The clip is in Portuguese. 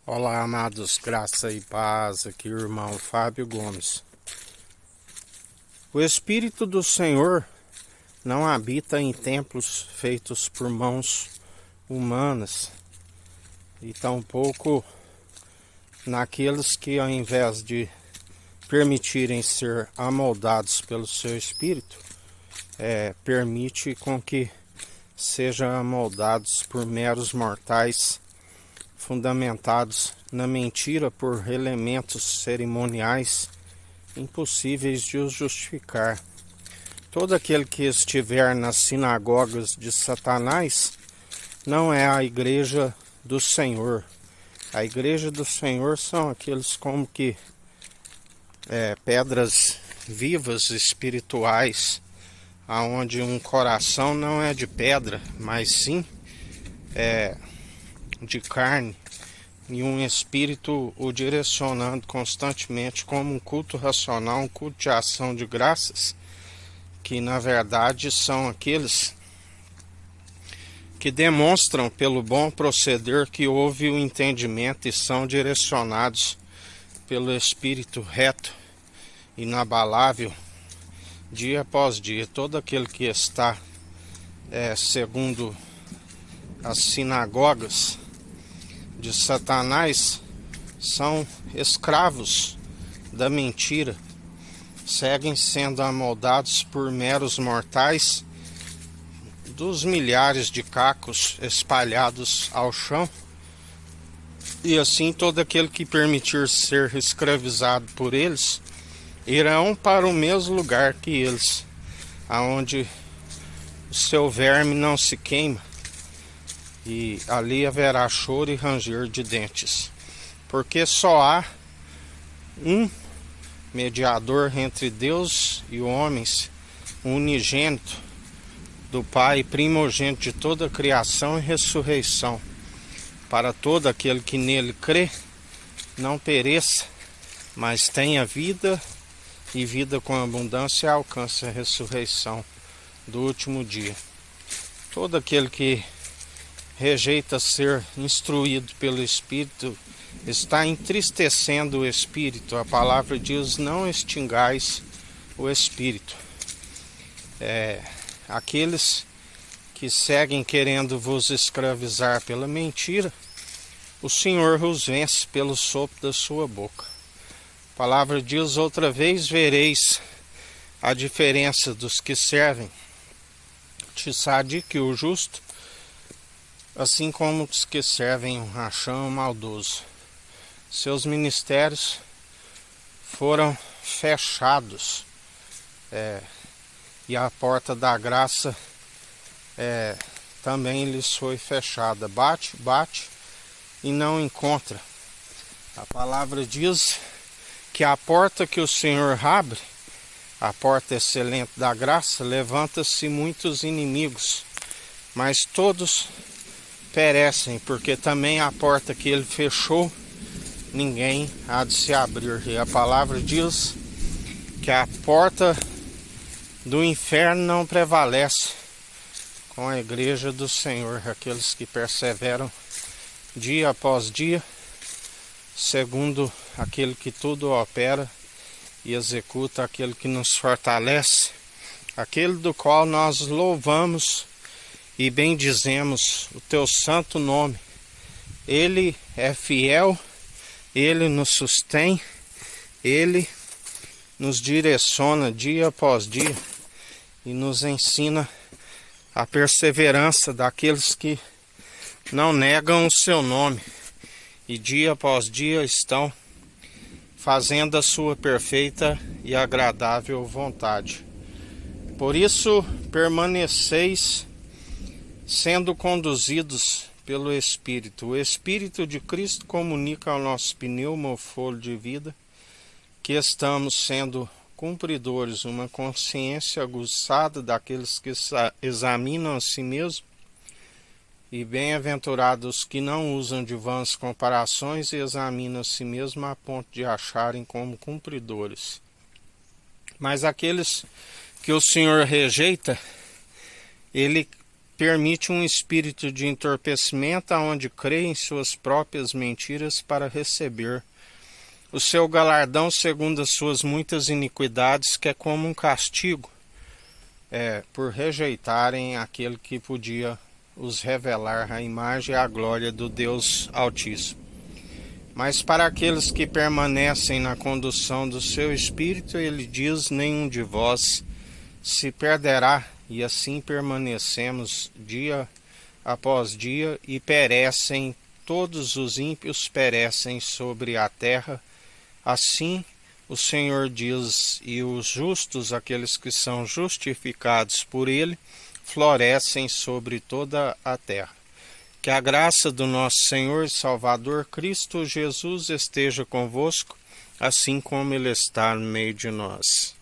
Olá, amados, graça e paz, aqui o irmão Fábio Gomes. O Espírito do Senhor não habita em templos feitos por mãos humanas, e tampouco naqueles que, ao invés de permitirem ser amoldados pelo seu Espírito, permite com que sejam amoldados por meros mortais, fundamentados na mentira por elementos cerimoniais impossíveis de os justificar. Todo aquele que estiver nas sinagogas de Satanás não é a igreja do Senhor. A igreja do Senhor são aqueles como que pedras vivas espirituais, aonde um coração não é de pedra, mas sim de carne, e um espírito o direcionando constantemente como um culto racional, um culto de ação de graças, que na verdade são aqueles que demonstram pelo bom proceder que houve o entendimento e são direcionados pelo Espírito reto, inabalável, dia após dia. Todo aquele que está segundo as sinagogas de Satanás são escravos da mentira, seguem sendo amoldados por meros mortais dos milhares de cacos espalhados ao chão, e assim todo aquele que permitir ser escravizado por eles irão para o mesmo lugar que eles, aonde o seu verme não se queima, e ali haverá choro e ranger de dentes, porque só há um mediador entre Deus e homens, unigênito do Pai, primogênito de toda a criação e ressurreição, para todo aquele que nele crê, não pereça, mas tenha vida, e vida com abundância, e alcance a ressurreição do último dia. Todo aquele que rejeita ser instruído pelo Espírito está entristecendo o Espírito. A palavra diz: não extingais o Espírito. Aqueles que seguem querendo vos escravizar pela mentira, o Senhor os vence pelo sopro da sua boca. A palavra diz: outra vez vereis a diferença dos que servem Tissadique, o justo, assim como os que servem um rachão maldoso. Seus ministérios foram fechados, e a porta da graça também lhes foi fechada. Bate, bate e não encontra. A palavra diz que a porta que o Senhor abre, a porta excelente da graça, levanta-se muitos inimigos, mas todos perecem, porque também a porta que ele fechou, ninguém há de se abrir. E a palavra diz que a porta do inferno não prevalece com a igreja do Senhor, aqueles que perseveram dia após dia, segundo aquele que tudo opera e executa, aquele que nos fortalece, aquele do qual nós louvamos e bendizemos o teu santo nome. Ele é fiel, ele nos sustém, ele nos direciona dia após dia e nos ensina a perseverança daqueles que não negam o seu nome e dia após dia estão fazendo a sua perfeita e agradável vontade. Por isso, permaneceis sendo conduzidos pelo Espírito. O Espírito de Cristo comunica ao nosso pneuma, o fôlego de vida, que estamos sendo cumpridores, uma consciência aguçada daqueles que examinam a si mesmos, e bem-aventurados que não usam de vãs comparações e examinam a si mesmos a ponto de acharem como cumpridores. Mas aqueles que o Senhor rejeita, ele permite um espírito de entorpecimento aonde crê em suas próprias mentiras para receber o seu galardão segundo as suas muitas iniquidades, que é como um castigo, por rejeitarem aquele que podia os revelar a imagem e a glória do Deus Altíssimo. Mas para aqueles que permanecem na condução do seu Espírito, ele diz: nenhum de vós se perderá, e assim permanecemos dia após dia, e perecem, todos os ímpios perecem sobre a terra. Assim o Senhor diz, e os justos, aqueles que são justificados por ele, florescem sobre toda a terra. Que a graça do nosso Senhor e Salvador Cristo Jesus esteja convosco, assim como ele está no meio de nós.